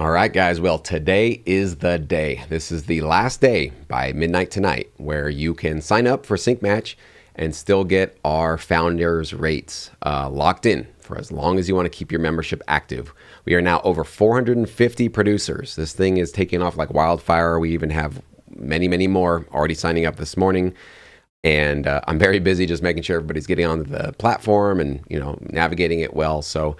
All right, guys. Well, today is the day. This is the last day by midnight tonight where you can sign up for Sync Match and still get our founders rates locked in for as long as you want to keep your membership active. We are now over 450 producers. This thing is taking off like wildfire. We even have many, many more already signing up this morning. And I'm very busy just making sure everybody's getting on the platform and, navigating it well. So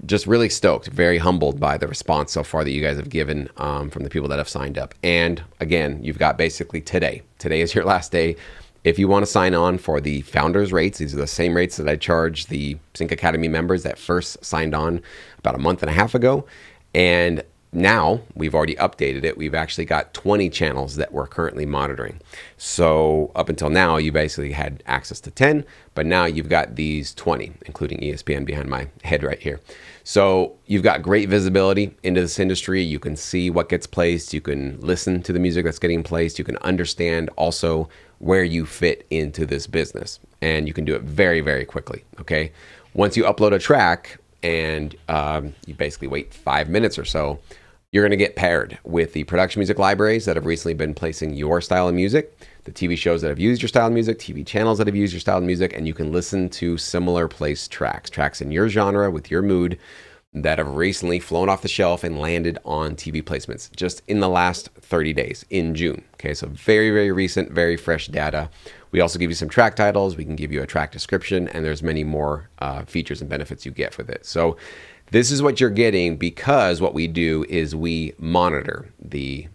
just really stoked, very humbled by the response so far that you guys have given from the people that have signed up. And again, you've got basically today. Today is your last day. If you want to sign on for the founders rates, these are the same rates that I charge the Sync Academy members that first signed on about a month and a half ago. And now we've already updated it. We've actually got 20 channels that we're currently monitoring. So up until now, you basically had access to 10, but now you've got these 20, including ESPN behind my head right here. So you've got great visibility into this industry. You can see what gets placed. You can listen to the music that's getting placed. You can understand also where you fit into this business. And you can do it very, very quickly, okay? Once you upload a track, and you basically wait 5 minutes or so, you're going to get paired with the production music libraries that have recently been placing your style of music, the TV shows that have used your style of music, TV channels that have used your style of music, and you can listen to similar placed tracks in your genre with your mood that have recently flown off the shelf and landed on TV placements just in the last 30 days in June. Okay, so very, very recent, very fresh data. We also give you some track titles. We can give you a track description, and there's many more features and benefits you get with it. So this is what you're getting because what we do is we monitor the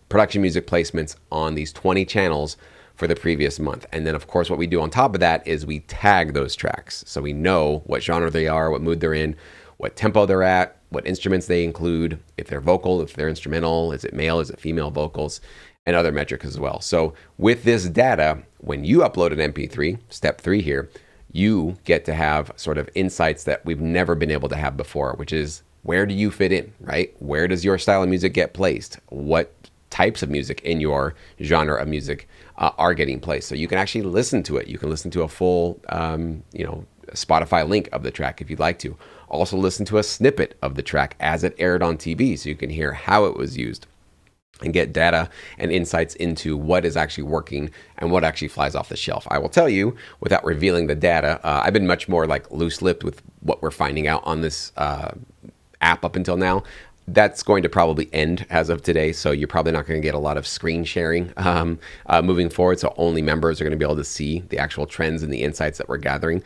production music placements on these 20 channels for the previous month. And then, of course, what we do on top of that is we tag those tracks. So we know what genre they are, what mood they're in, what tempo they're at, what instruments they include, if they're vocal, if they're instrumental, is it male, is it female vocals, and other metrics as well. So with this data, when you upload an MP3, step 3 here, you get to have sort of insights that we've never been able to have before, which is where do you fit in, right? Where does your style of music get placed? What types of music in your genre of music are getting placed? So you can actually listen to it. You can listen to a full, Spotify link of the track if you'd like to. Also listen to a snippet of the track as it aired on TV so you can hear how it was used and get data and insights into what is actually working and what actually flies off the shelf. I will tell you, without revealing the data, I've been much more like loose-lipped with what we're finding out on this app up until now. That's going to probably end as of today, so you're probably not going to get a lot of screen sharing moving forward, so only members are going to be able to see the actual trends and the insights that we're gathering.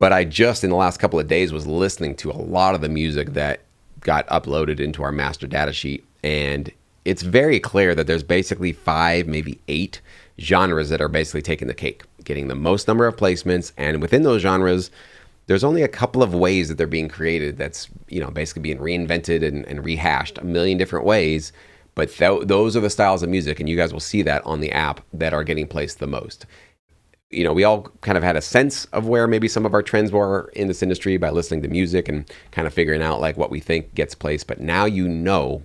But I just, in the last couple of days, was listening to a lot of the music that got uploaded into our master data sheet, and it's very clear that there's basically 5, maybe 8 genres that are basically taking the cake, getting the most number of placements, and within those genres, there's only a couple of ways that they're being created that's, basically being reinvented and rehashed a million different ways. But those are the styles of music, and you guys will see that on the app, that are getting placed the most. We all kind of had a sense of where maybe some of our trends were in this industry by listening to music and kind of figuring out like what we think gets placed. But now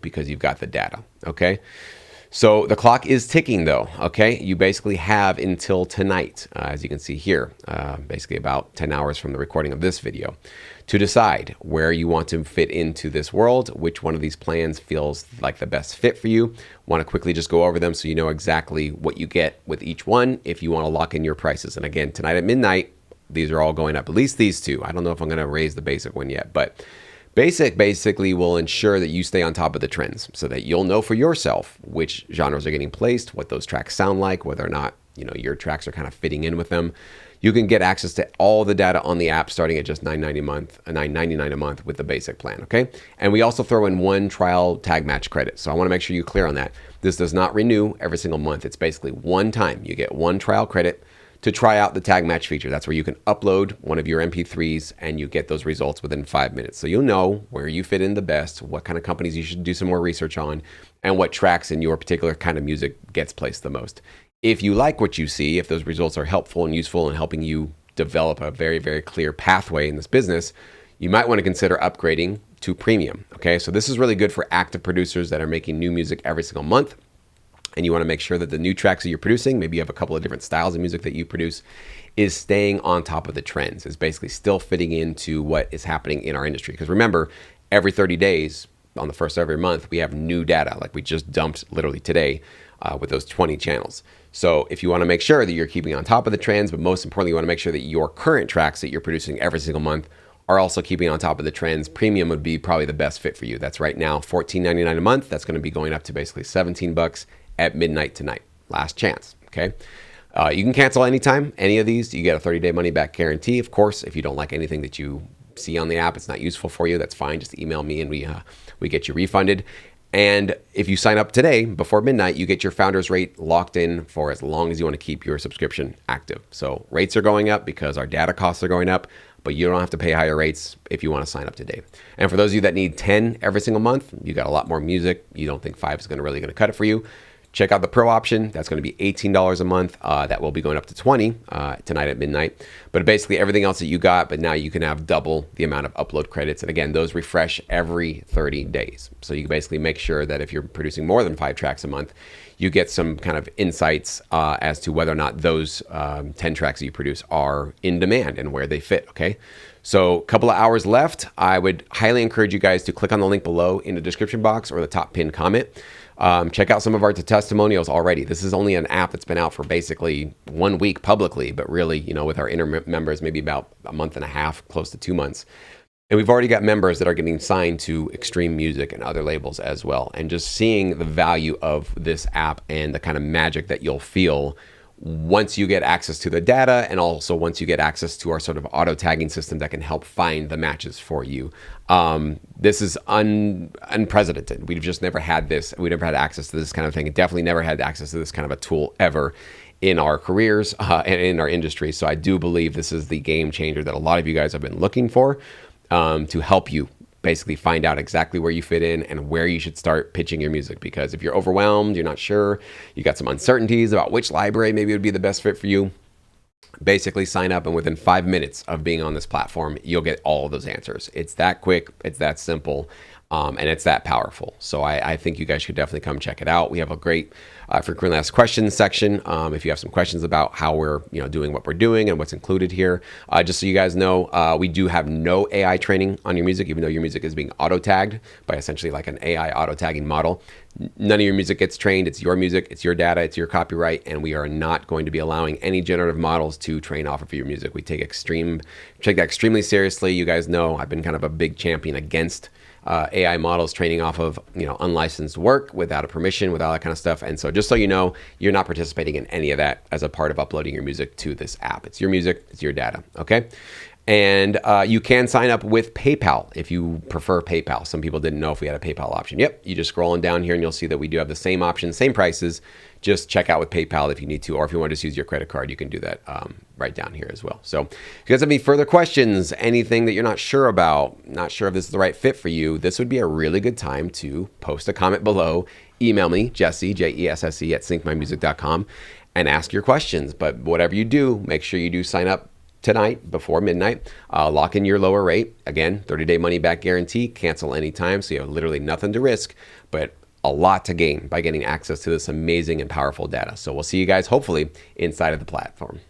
because you've got the data, okay? So the clock is ticking though, okay? You basically have until tonight, as you can see here, basically about 10 hours from the recording of this video, to decide where you want to fit into this world, which one of these plans feels like the best fit for you. Want to quickly just go over them so you know exactly what you get with each one if you want to lock in your prices. And again, tonight at midnight, these are all going up, at least these two. I don't know if I'm going to raise the basic one yet, but Basic basically will ensure that you stay on top of the trends so that you'll know for yourself which genres are getting placed, what those tracks sound like, whether or not your tracks are kind of fitting in with them. You can get access to all the data on the app starting at just $9.99 a month with the basic plan, okay? And we also throw in one trial tag match credit. So I want to make sure you're clear on that. This does not renew every single month. It's basically one time. You get one trial credit to try out the tag match feature. That's where you can upload one of your MP3s and you get those results within 5 minutes. So you'll know where you fit in the best, what kind of companies you should do some more research on, and what tracks in your particular kind of music gets placed the most. If you like what you see, if those results are helpful and useful in helping you develop a very, very clear pathway in this business, you might want to consider upgrading to premium. Okay, so this is really good for active producers that are making new music every single month. And you want to make sure that the new tracks that you're producing, maybe you have a couple of different styles of music that you produce, is staying on top of the trends, is basically still fitting into what is happening in our industry. Because remember, every 30 days, on the first of every month, we have new data. Like we just dumped literally today with those 20 channels. So if you want to make sure that you're keeping on top of the trends, but most importantly, you want to make sure that your current tracks that you're producing every single month are also keeping on top of the trends, premium would be probably the best fit for you. That's right now $14.99 a month. That's going to be going up to basically $17 at midnight tonight. Last chance, okay? You can cancel anytime, any of these. You get a 30-day money-back guarantee. Of course, if you don't like anything that you see on the app, it's not useful for you, that's fine. Just email me and we get you refunded. And if you sign up today before midnight, you get your founder's rate locked in for as long as you want to keep your subscription active. So rates are going up because our data costs are going up, but you don't have to pay higher rates if you want to sign up today. And for those of you that need 10 every single month, you got a lot more music. You don't think 5 is really going to cut it for you. Check out the Pro option. That's going to be $18 a month. That will be going up to $20 tonight at midnight. But basically everything else that you got, but now you can have double the amount of upload credits. And again, those refresh every 30 days. So you can basically make sure that if you're producing more than 5 tracks a month, you get some kind of insights as to whether or not those 10 tracks that you produce are in demand and where they fit, okay? So a couple of hours left. I would highly encourage you guys to click on the link below in the description box or the top pinned comment. Check out some of our testimonials already. This is only an app that's been out for basically 1 week publicly, but really, with our inner members, maybe about a month and a half, close to 2 months. And we've already got members that are getting signed to Extreme Music and other labels as well. And just seeing the value of this app and the kind of magic that you'll feel once you get access to the data, and also once you get access to our sort of auto tagging system that can help find the matches for you. This is unprecedented. We've just never had this. We've never had access to this kind of thing. Definitely never had access to this kind of a tool ever in our careers and in our industry. So I do believe this is the game changer that a lot of you guys have been looking for to help you basically find out exactly where you fit in and where you should start pitching your music. Because if you're overwhelmed, you're not sure, you got some uncertainties about which library maybe would be the best fit for you, basically sign up and within 5 minutes of being on this platform, you'll get all of those answers. It's that quick, it's that simple, and it's that powerful. So I think you guys should definitely come check it out. We have a great frequently asked questions section. If you have some questions about how we're doing what we're doing and what's included here, just so you guys know, we do have no AI training on your music, even though your music is being auto tagged by essentially like an AI auto tagging model. None of your music gets trained. It's your music, it's your data, it's your copyright, and we are not going to be allowing any generative models to train off of your music. We take that extremely seriously. You guys know I've been kind of a big champion against AI models training off of unlicensed work without a permission, without that kind of stuff. And so just so you know, you're not participating in any of that as a part of uploading your music to this app. It's your music, it's your data, okay? And you can sign up with PayPal if you prefer PayPal. Some people didn't know if we had a PayPal option. Yep, you just scroll on down here and you'll see that we do have the same option, same prices. Just check out with PayPal if you need to, or if you want to just use your credit card, you can do that right down here as well. So if you guys have any further questions, anything that you're not sure about, not sure if this is the right fit for you, this would be a really good time to post a comment below. Email me, Jesse, Jesse, at syncmymusic.com, and ask your questions. But whatever you do, make sure you do sign up tonight before midnight. Lock in your lower rate. Again, 30-day money-back guarantee. Cancel anytime, so you have literally nothing to risk, but a lot to gain by getting access to this amazing and powerful data. So we'll see you guys hopefully inside of the platform.